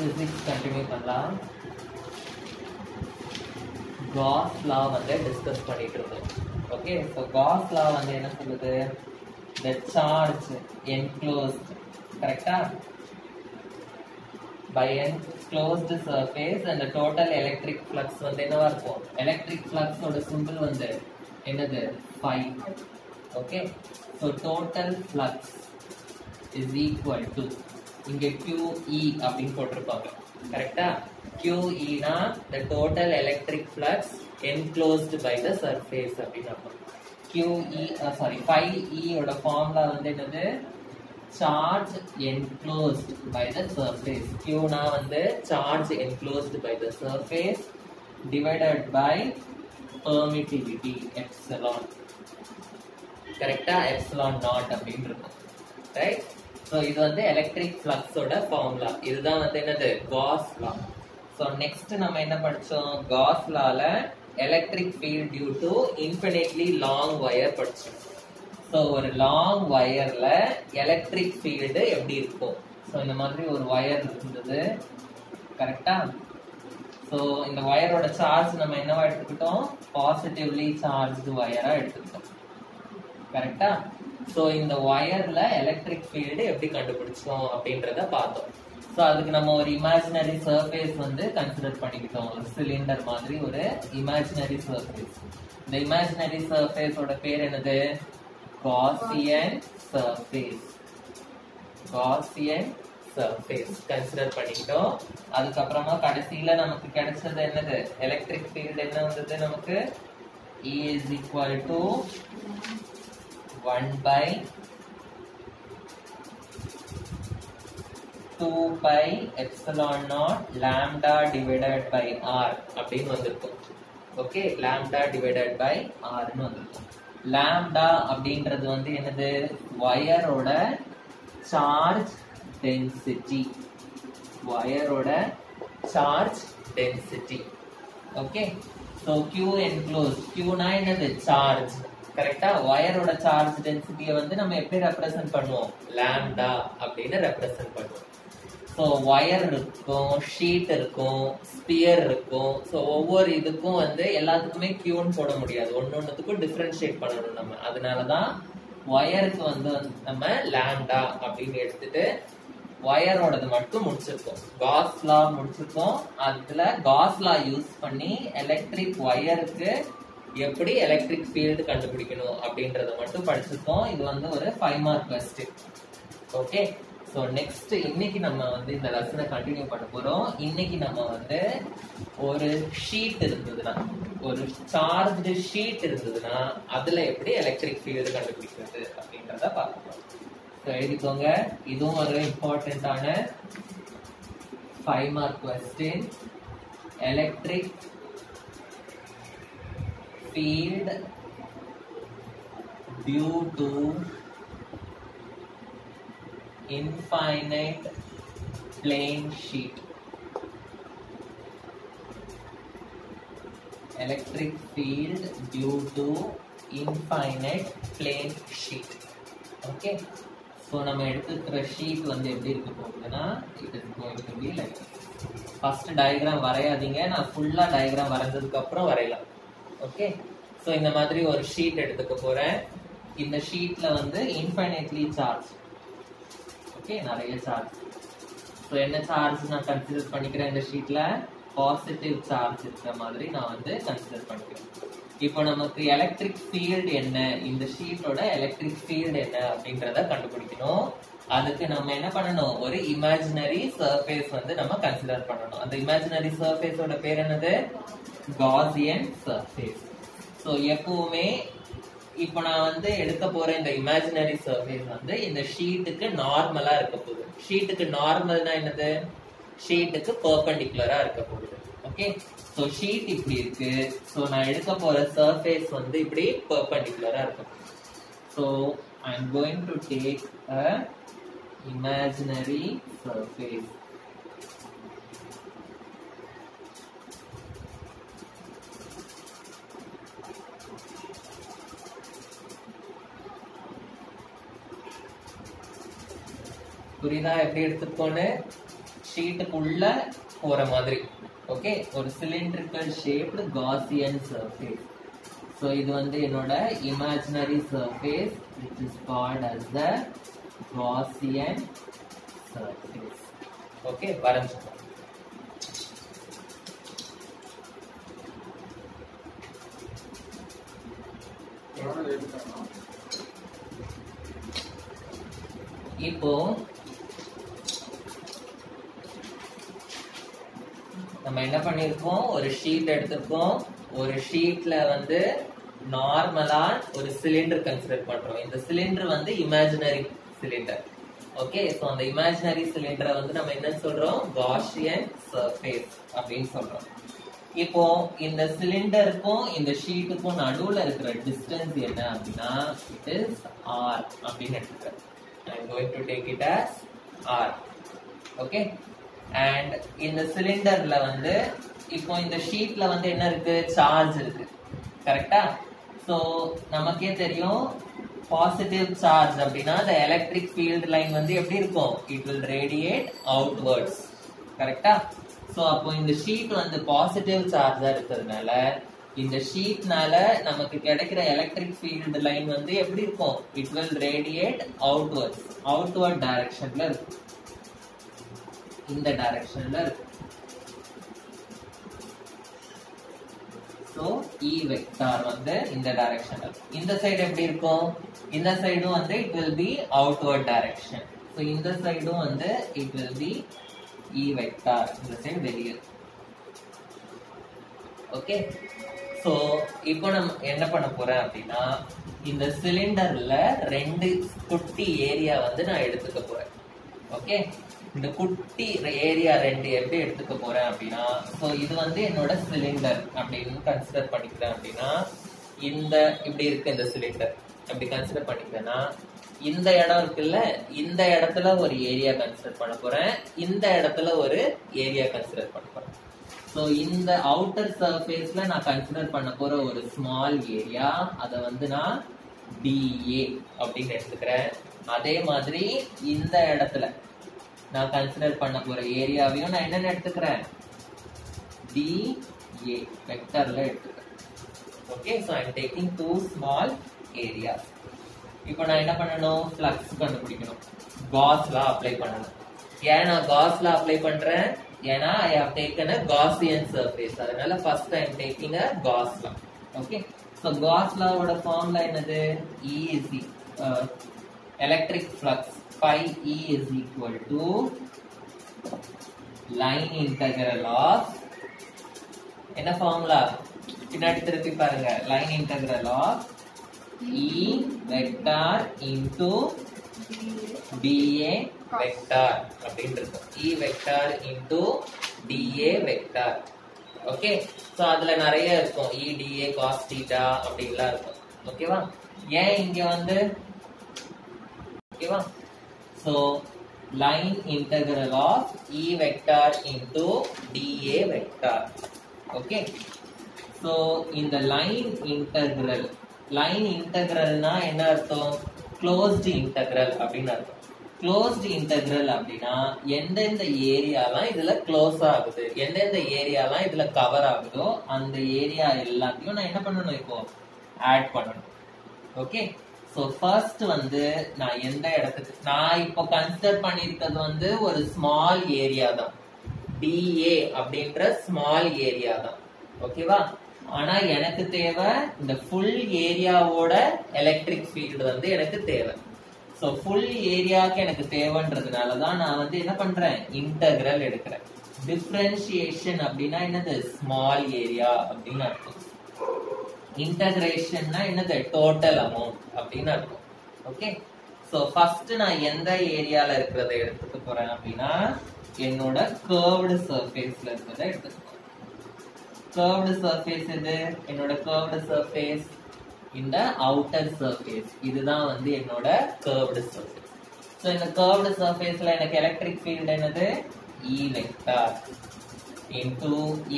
Physics continue பண்ணலாம். Cos லா வந்து discuss பண்ணிட்டு இருக்கோம். ஓகே, ஸோ காஸ் லா வந்து என்ன சொல்லுது? the charge enclosed, கரெக்டா, by enclosed surface and the total electric flux வந்து என்னவா இருக்கும்? எலக்ட்ரிக் ஃப்ளக்ஸ் ஓட சிம்பிள் வந்து என்னது? phi. Okay, so total flux is equal to, இங்க QE அப்படின்னு போட்டிருப்பாங்க, கரெக்டா? QE னா the total electric flux enclosed by the surface அப்படின்னு அர்த்தம். QE phi E ஓட ஃபார்முலா வந்து என்னது? charge enclosed by the surface. Q னா வந்து charge enclosed by the surface divided by permittivity epsilon, கரெக்டா? epsilon naught அப்படின்னு இருக்கும், ரைட்? ஸோ இது வந்து எலக்ட்ரிக் ஃப்ளக்ஸோட ஃபார்முலா. இதுதான் வந்து என்னது? காஸ் லா. ஸோ நெக்ஸ்ட் நம்ம என்ன படிச்சோம்? காஸ் லால electric field due to infinitely long wire படிச்சோம். ஸோ ஒரு லாங் வயர்ல எலக்ட்ரிக் ஃபீல்டு எப்படி இருக்கும்? ஸோ இந்த மாதிரி ஒரு வயர் இருந்தது, கரெக்டா? ஸோ இந்த வயரோட சார்ஜ் நம்ம என்னவா எடுத்துக்கிட்டோம்? பாசிட்டிவ்லி சார்ஜ்டு வயரா எடுத்துக்கிட்டோம், கரெக்டா? ஸோ இந்த வயர்ல எலக்ட்ரிக் ஃபீல்டு எப்படி கண்டுபிடிச்சோம் அப்படின்றத பார்த்தோம். ஸோ அதுக்கு நம்ம ஒரு இமேஜினரி சர்ஃபேஸ் வந்து கன்சிடர் பண்ணிக்கிட்டோம். ஒரு சிலிண்டர் மாதிரி ஒரு இமேஜினரி சர்ஃபேஸ். இந்த இமேஜினரி சர்ஃபேஸோட பேர் என்னது? Gaussian surface. Gaussian surface consider பண்ணிக்கிட்டோம். அதுக்கப்புறமா கடைசியில நமக்கு கிடைச்சது என்னது? எலக்ட்ரிக் ஃபீல்டு என்ன வந்தது நமக்கு? E is equal to 1 by 2 pi epsilon naught lambda divided by r அப்படின்னு வந்திருக்கும். Okay, lambda divided by r ன்னு வந்திருக்கும். lambda அப்படின்றது வந்து என்னது? வயரோட சார்ஜ் டென்சிட்டி. வயரோட charge density. Okay, so Q enclosed. Q னா என்னது? சார்ஜ், கரெக்டா? வயரோட சார்ஜ் டென்சிட்டியை வந்து நம்ம எப்படி ரெப்ரசென்ட் பண்ணுவோம்? லாம்டா அப்படின்னு ரெப்ரசென்ட் பண்ணுவோம். ஸோ வயர் இருக்கும், ஷீட் இருக்கும், ஸ்பியர் இருக்கும். ஸோ ஒவ்வொரு இதுக்கும் வந்து எல்லாத்துக்குமே கியூன்னு போட முடியாது, ஒன்னொன்னுக்கும் டிஃபரன்ஷியேட் பண்ணணும் நம்ம. அதனாலதான் வயருக்கு வந்து நம்ம லாம்டா அப்படின்னு எடுத்துட்டு வயரோடது மட்டும் முடிச்சிருக்கோம். காஸ் லா முடிச்சிருக்கோம். அதுல காஸ் லா யூஸ் பண்ணி எலக்ட்ரிக் வயருக்கு எப்படி எலக்ட்ரிக் ஃபீல்டு கண்டுபிடிக்கணும் அப்படின்றத மட்டும் படிச்சிருக்கோம். இது வந்து ஒரு 5 mark question. Okay, so next இன்னைக்கு நம்ம வந்து இந்த லெசனை கண்டினியூ பண்ண போறோம். இன்னைக்கு நம்ம வந்து ஒரு ஷீட் இருந்ததுன்னா, ஒரு சார்ஜ்டு ஷீட் இருந்ததுன்னா அதுல எப்படி எலக்ட்ரிக் ஃபீல்டு கண்டுபிடிக்கிறது அப்படின்றத பார்க்கலாம். ஸோ எழுதிக்கோங்க, இதுவும் ஒரு இம்பார்ட்டன்டான 5 mark question. Electric field due to infinite plane sheet. Electric field due to infinite plane sheet. Okay, so நம்ம எடுத்துக்கிற ஷீட் வந்து எப்படி இருக்க போகுதுன்னா, it is going to be like first diagram வரையாதீங்க, நான் ஃபுல்லா diagram வரைஞ்சதுக்கு அப்புறம் வரையலாம். ஓகே, ஸோ இந்த மாதிரி ஒரு ஷீட் எடுத்துக்க போறேன். இந்த ஷீட்ல வந்து இன்ஃபைனைட்லி சார்ஜ். ஓகே, நிறைய சார்ஜ். ஸோ என்ன சார்ஜ் நான் கன்சிடர் பண்ணிக்கிறேன்? இந்த ஷீட்ல பாசிட்டிவ் சார்ஜ் இருக்கிற மாதிரி நான் வந்து கன்சிடர் பண்ணிக்கிறேன். இப்போ நமக்கு எலக்ட்ரிக் ஃபீல்டு என்ன, இந்த ஷீட்டோட எலக்ட்ரிக் ஃபீல்டு என்ன அப்படின்றத கண்டுபிடிக்கணும். அதுக்கு நம்ம என்ன பண்ணணும்? ஒரு இமேஜினரி சர்ஃபேஸ் வந்து நம்ம கன்சிடர் பண்ணணும். அந்த இமேஜினரி சர்ஃபேஸோட பேர் என்னது? Gaussian surface. ஸோ எப்பவுமே இப்போ நான் வந்து எடுக்க போற இந்த இமேஜினரி சர்ஃபேஸ் வந்து இந்த ஷீட்டுக்கு நார்மலா இருக்க போகுது. ஷீட்டுக்கு நார்மல்னா என்னது? ஷீட்டுக்கு பெர்பெண்டிகுலரா இருக்க போகுது. ஓகே, ஸோ ஷீட் இப்படி இருக்கு. ஸோ நான் எடுக்க போற சர்ஃபேஸ் வந்து இப்படி பெர்பெண்டிகுலரா இருக்கும். So I am going to take a imaginary surface. புரியுதா எப்படி எடுத்துக்கோன்னு? ஷீட்டுக்குள்ள போற மாதிரி. ஓகே, ஒரு cylindrical shaped Gaussian surface. So இது வந்து என்னோட imaginary surface which is called as the Gaussian surface. Okay, வரைஞ்சுக்கோ. இப்போ நம்ம என்ன பண்ணிருக்கோம், ஒரு ஷீட் எடுத்திருக்கோம். ஒரு ஷீட்ல வந்து நார்மலா ஒரு சிலிண்டர் கன்சிடர் பண்றோம். இந்த சிலிண்டர் வந்து இமேஜினரி சிலிண்டர். ஓகே, சோ அந்த இமேஜினரி சிலிண்டரை வந்து நம்ம என்ன சொல்றோம், காஷியன் சர்ஃபேஸ் அப்படின்னு சொல்றோம். இப்போ இந்த சிலிண்டருக்கும் இந்த ஷீட்டுக்கும் நடுவுல இருக்கிற டிஸ்டன்ஸ் என்ன அப்படின்னா இட் இஸ் ஆர் அப்படின்னு எடுத்துக்கிறேன். I am going to take it as R. Okay, and இந்த சிலிண்டர்ல வந்து இப்போ இந்த ஷீட்ல வந்து என்ன இருக்கு, சார்ஜ் இருக்கு. கரெக்டா? சோ நமக்கே தெரியும் பாசிட்டிவ் சார்ஜ் அப்படின்னா the electric field line வந்து எப்படி இருக்கும், it will radiate outwards. கரெக்டா? சோ அப்போ இந்த ஷீட் வந்து பாசிட்டிவ் சார்ஜா இருக்கிறதுனால இந்த ஷீட்னால நமக்கு கிடைக்கிற எலக்ட்ரிக் ஃபீல்ட் லைன் வந்து எப்படி இருக்கும், it will radiate outwards, outward டைரக்ஷன்ல இருக்கும். இந்த டைரக்ஷன்ல இருக்கும். சோ E வெக்டார் வந்து இந்த டைரக்ஷன்ல இருக்கும். இந்த சைடு எப்படி இருக்கும், இந்த சைடும் வந்து it will be outward direction. So இந்த சைடும் வந்து it will be E vector, இந்த சைடு வெளியே. ஓகே, சோ இப்போ நம்ம என்ன பண்ண போறேன் அப்படின்னா இந்த சிலிண்டர்ல ரெண்டு குட்டி ஏரியா வந்து நான் எடுத்துக்க போறேன். ஓகே, இந்த குட்டி ஏரியா ரெண்டு எப்படி எடுத்துக்க போறேன் அப்படின்னா சோ இது வந்து என்னோட சிலிண்டர் அப்படின்னு கன்சிடர் பண்ணிக்கிறேன். அப்படின்னா இந்த இப்படி இருக்கு இந்த சிலிண்டர் அப்படி கன்சிடர் பண்ணிக்கிறேன்னா இந்த இடம் இருக்குல்ல, இந்த இடத்துல ஒரு ஏரியா கன்சிடர் பண்ண போறேன், இந்த இடத்துல ஒரு ஏரியா கன்சிடர் பண்ண போறேன். சோ இந்த அவுட்டர் சர்ஃபேஸ்ல நான் கன்சிடர் பண்ண போற ஒரு ஸ்மால் ஏரியா, அதை வந்து நான் DA அப்படின்னு எடுத்துக்கிறேன். அதே மாதிரி இந்த இடத்துல நான் கன்சிடர் பண்ண போற ஏரியாவையும் நான் என்னன்னு எடுத்துக்கிறேன், DA வெக்டர்ல எடுத்துக்கிறேன். Okay, so I am taking two small areas. இப்போ நான் என்ன பண்ணணும், ஃப்ளக்ஸ் கண்டுபிடிக்கணும், காஸ் லா அப்ளை பண்ணணும். ஏன் நான் காஸ் லா அப்ளை பண்றேன், ஏன்னா I have taken a Gaussian surface. அதனால first I am taking a Gauss law. Okay, so Gauss law ஓட ஃபார்முலா என்னது, E is electric flux phi E is equal to line integral of என்ன formula, பின்னாடி திருப்பி பாருங்க, line integral of E vector into DA vector அப்படின்னு இருக்கும். E vector into DA vector. Okay, so அதுல நிறைய இருக்கும், E DA cos theta அப்படிலாம் இருக்கும். ஓகேவா? ஏன் இங்க வந்து ஓகேவா? So line integral of E vector into DA vector. Okay, so இந்த line integralனா என்ன அர்த்தம், closed integral அப்படின்னு அர்த்தம். closed integral அப்படின்னா எந்தெந்த ஏரியாலாம் இதுல க்ளோஸ் ஆகுது, எந்தெந்த ஏரியாலாம் இதுல கவர் ஆகுதோ அந்த ஏரியா எல்லாத்தையும் நான் என்ன பண்ணணும், இப்போ ஆட் பண்ணணும். ஓகே, சோ ஃபர்ஸ்ட் வந்து நான் எந்த இடத்துக்கு நான் இப்போ கன்சிடர் பண்ணிருக்கிறது வந்து ஒரு ஸ்மால் ஏரியா தான், DA அப்படின்ற ஸ்மால் ஏரியா தான். ஓகேவா? ஆனா எனக்கு தேவை இந்த ஃபுல் ஏரியாவோட எலக்ட்ரிக் ஃபீல்டு வந்து எனக்கு தேவை. சோ ஃபுல் ஏரியாக்கு எனக்கு தேவைன்றதுனாலதான் நான் வந்து என்ன பண்றேன், இன்டகிரல் எடுக்கிறேன். டிஃபரன்ஷியேஷன் அப்படின்னா என்னது, ஸ்மால் ஏரியா அப்படின்னு அர்த்தம். இன்டகிரேஷன்னா என்னது, டோட்டல் அமௌண்ட் அப்படின்னு அர்த்தம். ஓகே, சோ ஃபர்ஸ்ட் நான் எந்த ஏரியால இருக்கிறத எடுத்துக்க போறேன் அப்படின்னா என்னோட கர்வ்டு சர்ஃபேஸ்ல இருக்கிறத எடுத்துக்க போறேன். கர்வ்டு சர்ஃபேஸ் எது, என்னோட கர்வ்டு சர்ஃபேஸ் இந்த அவுட்டர் சர்ஃபேஸ், இதுதான் வந்து என்னோட கர்வ்டு சர்ஃபேஸ். சோ இந்த கர்வ்டு சர்ஃபேஸ்ல எனக்கு எலக்ட்ரிக் ஃபீல்ட் என்னது, E வெக்டார் இன்டு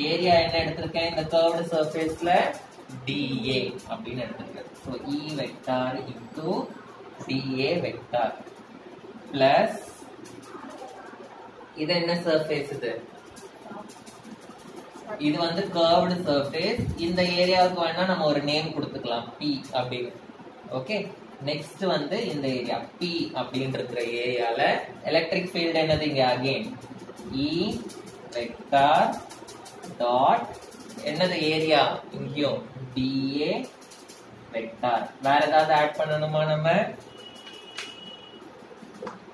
ஏரியா என்ன எடுத்திருக்கேன், இந்த கர்வ்டு சர்ஃபேஸ்ல DA அப்படின்னு எடுத்திருக்கேன். So E vector into DA vector plus இது என்ன சர்ஃபேஸ்? இது வந்து கர்வ்டு சர்ஃபேஸ். இந்த ஏரியாவுக்கு வேணா நம்ம ஒரு நேம் கொடுத்துக்கலாம், P அப்படின்னு. ஓகே, நெக்ஸ்ட் வந்து இந்த ஏரியா P அப்படின்னு இருக்கிற ஏரியால எலக்ட்ரிக் ஃபீல்ட் என்னது? இங்க அகைன் E வெக்டார் டாட் என்னது ஏரியா? இங்கேயும் dA வெக்டார். வேற ஏதாவது ஆட் பண்ணணுமா? நம்ம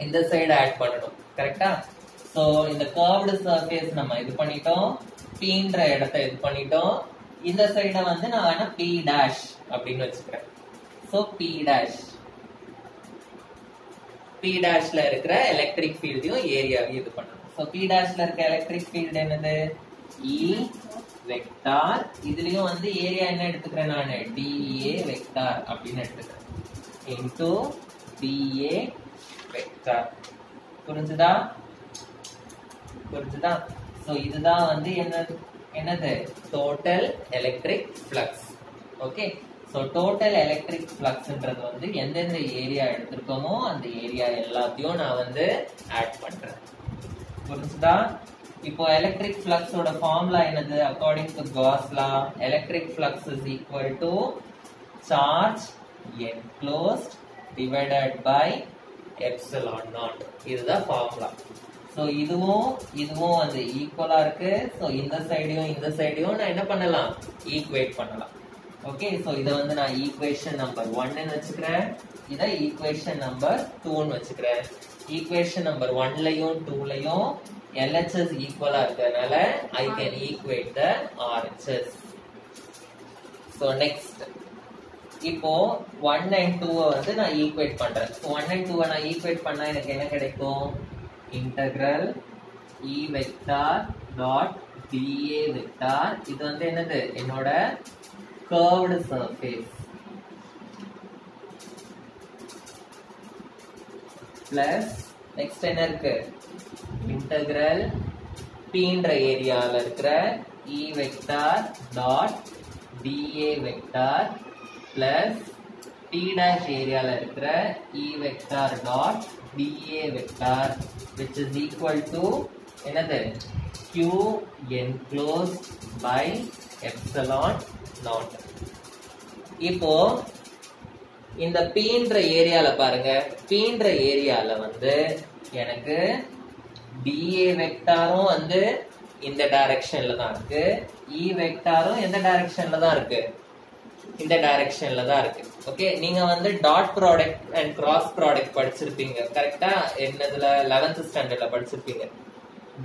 இந்த சைடு ஆட் பண்ணணும். கரெக்டா? சோ இந்த கர்வ்டு சர்ஃபேஸ் நம்ம இது பண்ணிட்டோம், Pன்ற இடத்தை இது பண்ணிட்டோம். இந்த சைட வந்து நான் வேணா P டாஷ் அப்படின்னு வச்சுக்கிறேன். சோ P டாஷ்ல இருக்கிற எலக்ட்ரிக் ஃபீல்டையும் ஏரியாவையும் இது பண்ணணும். சோ P டாஷ்ல இருக்க எலக்ட்ரிக் ஃபீல்ட் என்னது? E vector. இதுலயும் வந்து ஏரியா என்ன எடுத்துக்கிறேன் நான்? dA வெக்டார் அப்படின்னு எடுத்துக்கிறேன் இன்டு dA வெக்டார். புரிஞ்சுதா? சோ இதுதான் வந்து என்னது? Total electric flux. Okay, so total electric ஃப்ளக்ஸ்ன்றது வந்து எந்தெந்த ஏரியா எடுத்திருக்கோமோ அந்த ஏரியா எல்லாத்தையும் நான் வந்து ஆட் பண்றேன். புரிஞ்சுதா? இப்போ எலக்ட்ரிக் ஃப்ளக்ஸோட ஃபார்முலா என்னது? According to Gauss law, electric flux is equal to charge enclosed divided by epsilon naught. இதுதான் ஃபார்முலா. சோ இதுவும் வந்து ஈக்குவலா இருக்கு. சோ இந்த சைடையும் நான் என்ன பண்ணலாம்? ஈக்குவேட் பண்ணலாம். ஓகே, சோ இத வந்து நான் ஈக்குவேஷன் நம்பர் 1 ன்னு வச்சுக்கிறேன். இத ஈக்குவேஷன் நம்பர் 2 ன்னு வச்சுக்கிறேன். ஈக்குவேஷன் நம்பர் 1லயும் 2லயும் LHS ஈக்குவலா இருக்கறனால I can equate the RHS. So next, இப்போ 1 and 2 வந்து நான் ஈக்குவேட் பண்றேன். So 1 and 2 நான் ஈக்குவேட் பண்ணா எனக்கு என்ன கிடைக்கும்? Integral E vector dot dA vector. இது வந்து என்னது? என்னோட curved surface plus next என்ன இருக்கு? இன்டெக்ரல் Pன்ற ஏரியால இருக்கிற E vector dot dA vector plus P dash ஏரியால இருக்கிற E vector dot dA vector which is equal to என்னது? Q enclosed by epsilon naught. இப்போ இந்த Pன்ற ஏரியால பாருங்க, Pன்ற ஏரியால வந்து எனக்கு dA வெக்டாரும் வந்து இந்த டைரக்ஷன்ல தான் இருக்கு, E வெக்டாரும் எந்த டைரக்ஷன்ல தான் இருக்கு? இந்த டைரக்ஷன்ல தான் இருக்கு. ஓகே, நீங்க வந்து dot product and cross product படிச்சிருப்பீங்க. கரெக்டா? என்னதுல? 11th ஸ்டாண்டர்ட்ல படிச்சிருப்பீங்க.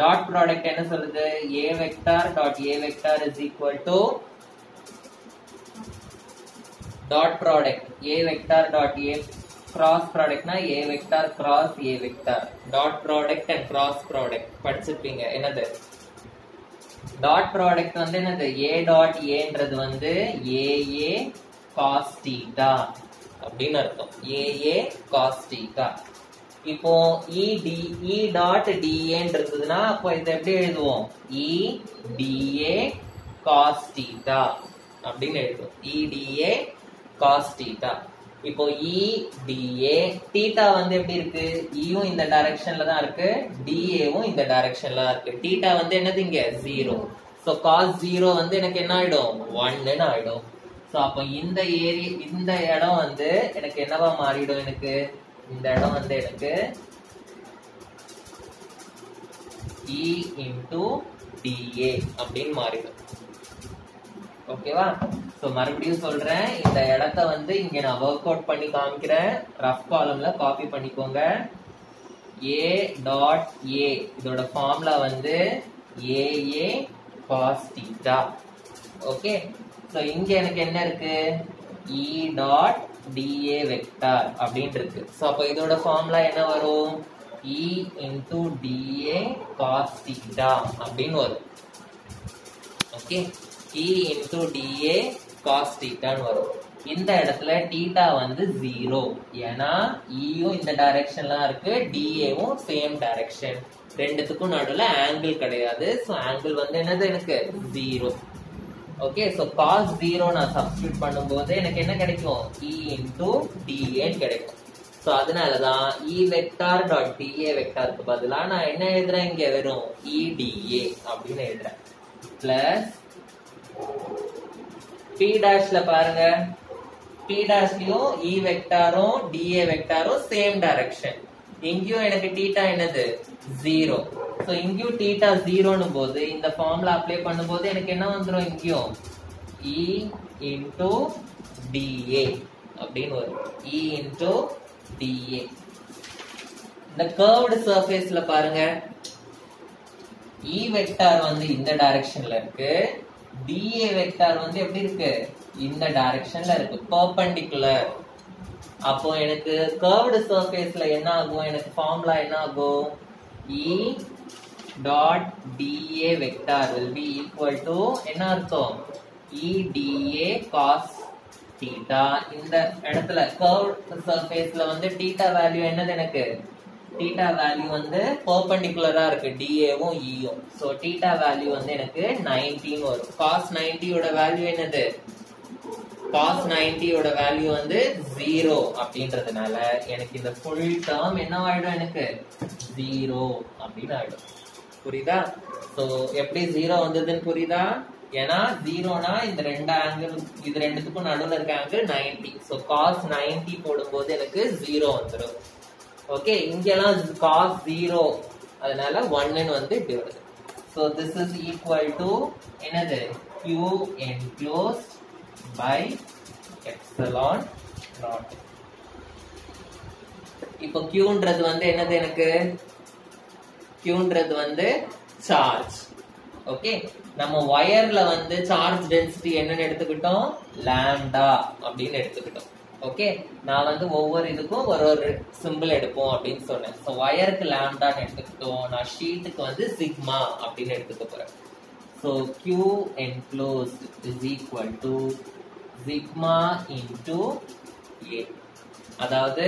டாட் ப்ராடக்ட் என்ன சொல்லுது? A vector dot A vector is equal to dot product A vector dot A cross ப்ராடக்ட்னா A vector cross A vector. Dot product and cross product படிச்சிருப்பீங்க. என்னது? Dot product வந்து என்னது? A டாட் Aன்றது வந்து AA cos theta அப்படின்னு அர்த்தம். AA cos theta. இப்போ E dot DAன்றதுன்னா அப்போ இதை எப்படி எழுதுவோம்? E dA cos theta அப்படின்னு எழுதுவோம். E dA cos theta. இப்போ E dA theta வந்து எப்படி இருக்கு? Eயும் இந்த டைரக்ஷன்ல தான் இருக்கு, DAவும் இந்த டைரக்ஷன்ல தான் இருக்கு. theta வந்து என்னது? இங்க 0. சோ cos 0 வந்து எனக்கு என்ன ஆயிடும்? 1 ன்னு ஆயிடும். சோ அப்போ இந்த ஏரியா, இந்த இடம் வந்து எனக்கு என்னவா மாறிடும்? எனக்கு இந்த இடம் வந்து எனக்கு E into dA அப்படின்னு மாறிடும். ஓகேவா? சோ மறுபடியும் சொல்றேன், இந்த இடத்தை வந்து இங்க நான் ஒர்க் அவுட் பண்ணி காமிக்கிறேன். ரஃப் காலம்ல காப்பி பண்ணிக்கோங்க. A டாட் A இதோட ஃபார்முலா வந்து AA cos theta. Okay, so இங்க எனக்கு என்ன இருக்கு? E டாட் dA வெக்டார் அப்படின்னு இருக்கு. சோ அப்ப இதோட ஃபார்முலா என்ன வரும்? E into dA cos theta அப்படின்னு வரும். Okay, E into dA cos theta ன்னு வரும். இந்த இடத்துல theta வந்து 0. ஏன்னா Eயும் இந்த டைரக்ஷன்ல இருக்கு, DAவும் சேம் டைரக்ஷன். ரெண்டுத்துக்கும் நடுவுல ஆங்கிள் கிடையாது. சோ ஆங்கிள் வந்து என்னது? எனக்கு 0. ஓகே, சோ cos 0 நான் சப்ஸ்டிட்யூட் பண்ணும்போது எனக்கு என்ன கிடைக்கும்? E into dA கிடைக்கும். சோ அதனாலதான் E vector dot dA வெக்டாருக்கு பதிலா நான் என்ன எழுதுறேன் இங்க வெறும் EDA அப்படின்னு எழுதுறேன் பிளஸ் P டேஷ்ல பாருங்க P டேஷ்லயும் E வெக்டாரும் dA வெக்டாரும் சேம் டைரக்ஷன் இங்கேயும் எனக்கு தீட்டா என்னது 0 சோ இங்கேயும் தீட்டா 0 போது இந்த ஃபார்முலா அப்ளை பண்ணும்போது எனக்கு என்ன வந்துரும் இங்கேயும் E into dA அப்படின்னு வரும் E into dA இந்த கர்வ்டு சர்ஃபேஸ்ல பாருங்க E வெக்டார் வந்து இந்த டைரக்ஷன்ல இருக்கு dA வெக்டார் வந்து எப்படி இருக்கு இந்த டைரக்ஷன்ல இருக்கு பெர்பெண்டிகுலர் அப்போ எனக்கு கர்வ்டு சர்ஃபேஸ்ல என்ன ஆகும் எனக்கு ஃபார்முலா என்ன ஆகும் E dot dA vector will be equal to என்ன அர்த்தம் E dA cos theta இந்த இடத்துல கர்வ்டு சர்ஃபேஸ்ல வந்து theta வேல்யூ என்னது எனக்கு theta வேல்யூ வந்து பெர்பெண்டிகுலரா இருக்கு dA வும் E யும் சோ theta வேல்யூ வந்து எனக்கு 19 வரும் cos 90 ஓட வேல்யூ என்னது cos 90 ஓட வேல்யூ வந்து 0 அப்படின்றதுனால எனக்கு இந்த ஃபுல் டேர்ம் என்ன ஆயிடும் எனக்கு 0 அப்படின்னு ஆயிடும் புரியுதா சோ எப்படி 0 வந்ததுன்னு புரியுதா ஏன்னா 0னா இந்த ரெண்டு ஆங்கிள் இது ரெண்டுத்துக்கும் நடுவுல இருக்க ஆங்கிள் 90 சோ cos 90 போடும்போது எனக்கு 0 வந்துரும் ஓகே இங்கெல்லாம் cos 0 அதனால 1 ன்னு வந்து இப்படி வருது so this is equal to என்னது q enclosed by epsilon naught இப்போ qன்றது வந்து என்னது எனக்கு qன்றது வந்து சார்ஜ் ஓகே நம்ம வயர்ல வந்து சார்ஜ் டென்சிட்டி என்னன்னு எடுத்துக்கிட்டோம் லாம்டா அப்படின்னு எடுத்துக்கிட்டோம் ஓகே நான் வந்து ஒவ்வொரு இதுக்கும் ஒரு சிம்பிள் எடுப்போம் அப்படின்னு சொன்னேன் சோ வயருக்கு லாம்டான்னு எடுத்துக்கிட்டோம் நான் ஷீட்டுக்கு வந்து சிக்மா அப்படின்னு எடுத்துக்க போறேன் so q enclosed is equal to sigma into a அதாவது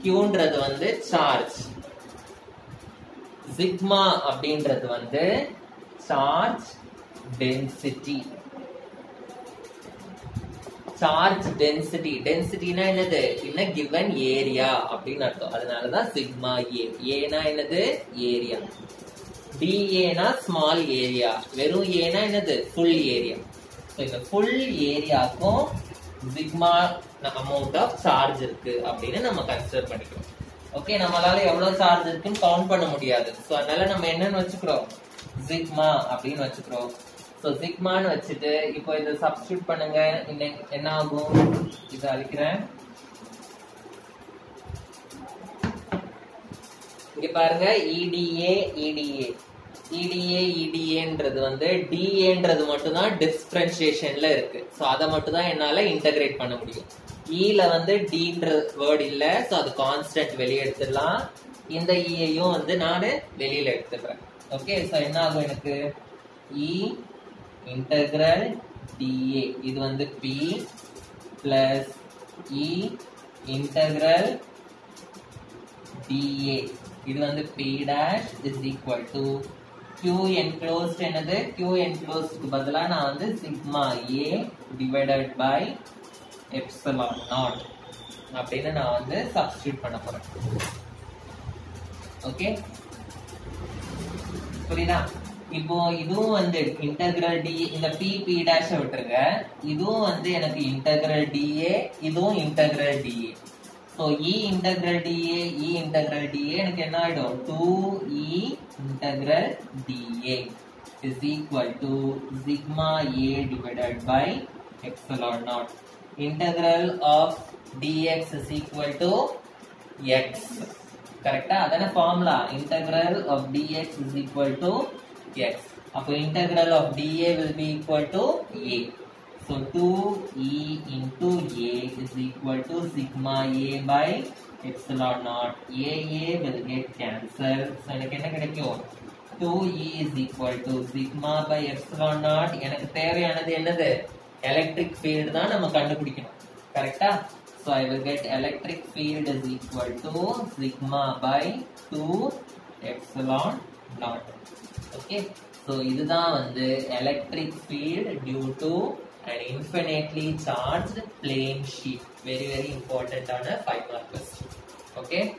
qன்றது வந்து சார்ஜ் சிக்மா அப்படின்றது வந்து சார்ஜ் டென்சிட்டி சார்ஜ் டென்சிட்டி டென்சிட்டினா என்னது in a given area அப்படின்னு அர்த்தம் அதனாலதான் சிக்மா a ஏனா என்னது ஏரியா dA னா ஸ்மால் ஏரியா வெறும் a னா என்னது ஃபுல் ஏரியா சோ இந்த ஃபுல் ஏரியாக்கும் சிக்மா அமௌண்ட் ஆஃப் சார்ஜ் இருக்கு அப்படின்னு நம்ம கன்சிடர் பண்ணிக்கிறோம் ஓகே நம்மளால எவ்வளவு சார்ஜ் இருக்குன்னு கவுண்ட் பண்ண முடியாது சோ அதனால நம்ம என்னன்னு வச்சுக்கிறோம் சிக்மா அப்படின்னு வச்சுக்கிறோம் சோ சிக்மான்னு வச்சுட்டு இப்போ இதை சப்ஸ்டிட்யூட் பண்ணுங்க என்ன ஆகும் இதை அழிக்கிறேன் இங்க பாருங்க EDA EDAன்றது வந்து DAன்றது மட்டும் தான் டிஃபரன்ஷியேஷன்ல இருக்கு சோ அத மட்டும் தான் என்னால இன்டகிரேட் பண்ண முடியும் Eல வந்து Dன்ற வேர்ட் இல்ல சோ அது கான்ஸ்டன்ட் வெளிய எடுத்துடலாம் இந்த Eயையும் வந்து நான் வெளியில எடுத்துறேன் ஓகே சோ என்ன ஆகும் எனக்கு E இன்டகிரல் dA இது வந்து P plus E integral dA இது வந்து P dash is equal to Q enclosed என்னது Q enclosed க்கு பதிலா நான் வந்து sigma A divided by epsilon naught அப்படின்னு நான் வந்து சப்ஸ்டிட்யூட் பண்ண போறேன் ஓகே புரியுதா இப்போ இதுவும் வந்து இன்டகிரல் டி இந்த P dash விட்டுருங்க இதுவும் வந்து எனக்கு இன்டகிரல் dA இதுவும் integral dA so E integral dA எனக்கு என்ன ஆயிடும் 2E integral dA is equal to sigma A divided by epsilon naught integral of dx is equal to x கரெக்ட்டா அதான formula integral of dx is equal to x அப்போ integral of dA will be equal to A so 2E into A is equal to sigma A by epsilon naught A will get cancelled so எனக்கு என்ன கிடைக்கும் 2E is equal to sigma by epsilon naught எனக்கு தேவையானது என்னது electric field தான் நம்ம கண்டுபிடிக்கணும் கரெக்ட்டா so I will get electric field is equal to sigma by 2 epsilon naught okay so இதுதான் வந்து electric field due to an infinitely charged plane sheet very important ஆன 5 mark question Okay.